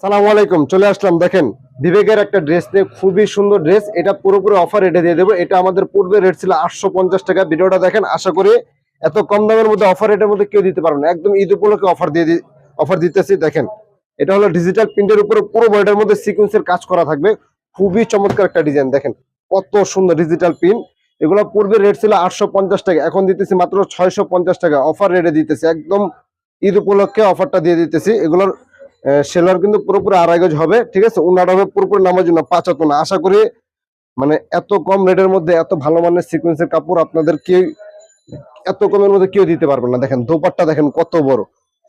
সালামু আলাইকুম, চলে আসলাম। দেখেন বিবেকের একটা ড্রেস নিয়ে, খুবই সুন্দর ড্রেস। এটা পুরোপুরি অফার রেটে দিয়ে দেবো। এটা আমাদের পূর্বে রেট ছিল 850 টাকা। ভিডিওটা দেখেন, আশা করি এত কম দামের মধ্যে অফার রেটের মধ্যে কেউ দিতে পারবে না। একদম ঈদ উপলক্ষে অফার দিতেছি। দেখেন এটা হলো ডিজিটাল প্রিন্টের উপরে পুরো বডির মধ্যে সিকোয়েন্সের কাজ করা থাকবে। খুবই চমৎকার একটা ডিজাইন। দেখেন কত সুন্দর ডিজিটাল প্রিন্ট। এগুলো পূর্বে রেট ছিল 850 টাকা, এখন দিতেছি মাত্র 650 টাকা। অফার রেটে দিতেছি, একদম ঈদ উপলক্ষে অফারটা দিয়ে দিতেছি। এগুলোর সেলার কিন্তু পুরোপুরি আড়াই গজ হবে, ঠিক আছে। উন্নাটা হবে পুরোপুরি নামার জন্য 5 না। আশা করি মানে এত কম রেটের মধ্যে এত ভালো মানের সিকোয়েন্সের কাপড় আপনাদের কেউ এত কমের মধ্যে কেউ দিতে পারবে না। দেখেন দোপাট্টা দেখেন কত বড়,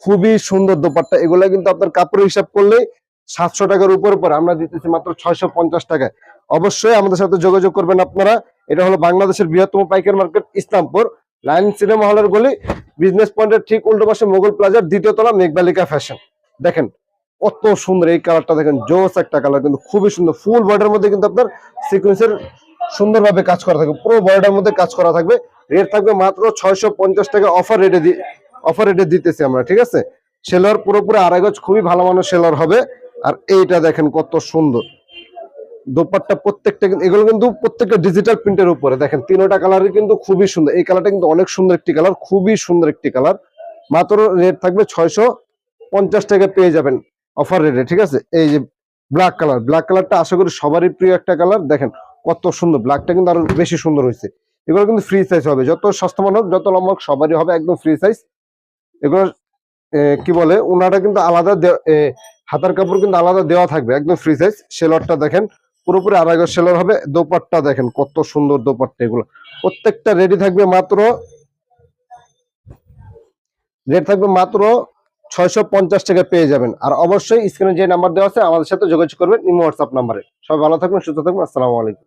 খুবই সুন্দর দোপাট্টা। এগুলা কিন্তু আপনার কাপড়ের হিসাব করলে 700 টাকার উপর আমরা দিতেছি মাত্র 650 টাকায়। অবশ্যই আমাদের সাথে যোগাযোগ করবেন আপনারা। এটা হলো বাংলাদেশের বৃহত্তম পাইকারি মার্কেট, ইসলামপুর লাইন সিনেমা হলের গলি, বিজনেস পয়েন্টের ঠিক উল্টো পাশে মোগল প্লাজার 2য় তলা, মেঘবালিকা ফ্যাশন। দেখেন কত সুন্দর এই কালারটা, দেখেন জোস একটা কালার, কিন্তু খুবই সুন্দর। ফুল বডির মধ্যে কিন্তু আপনার সিকোয়েন্সের সুন্দরভাবে কাজ করা থাকবে, পুরো বডির মধ্যে কাজ করা থাকবে। রেট থাকবে মাত্র 650 টাকা। অফার রেটে দিতেছি আমরা, ঠিক আছে। সেলার পুরোপুরি আড়াই গজ, খুবই ভালো মানের সেলার হবে। আর এইটা দেখেন কত সুন্দর দোপাট্টা। প্রত্যেকটা এগুলো কিন্তু প্রত্যেকটা ডিজিটাল প্রিন্টের উপরে। দেখেন তিনটা কালারই কিন্তু খুবই সুন্দর। এই কালারটা কিন্তু অনেক সুন্দর একটি কালার, খুবই সুন্দর একটি কালার। মাত্র রেট থাকবে 650 টাকা পেয়ে যাবেন অফার রেটে, ঠিক আছে। এই যে ব্ল্যাক কালারটা আশা করি সবারই প্রিয় একটা কালার। দেখেন কত সুন্দর, ব্ল্যাকটা কিন্তু আরো বেশি সুন্দর হয়েছে। এগুলো কিন্তু ফ্রি সাইজ হবে, যত সস্তা মান হোক যত লম্বা হোক সবারই হবে একদম ফ্রি সাইজ। এগুলো কি বলে ওনাটা কিন্তু আলাদা, হাতার কাপড় কিন্তু আলাদা দেওয়া থাকবে, একদম ফ্রি সাইজ। সেলরটা দেখেন পুরোপুরি আড়াই গজ সেলর হবে। দোপাট্টা দেখেন কত সুন্দর দোপাট্টা। এগুলো প্রত্যেকটা রেট থাকবে মাত্র 650 টাকা পেয়ে যাবেন। আর অবশ্যই স্ক্রিনে যে নাম্বার দেওয়া আছে আমাদের সাথে যোগাযোগ করবেন, ইমো হোয়াটসঅ্যাপ নাম্বারে। সবাই ভালো থাকবেন, সুস্থ থাকবেন। আসসালামু আলাইকুম।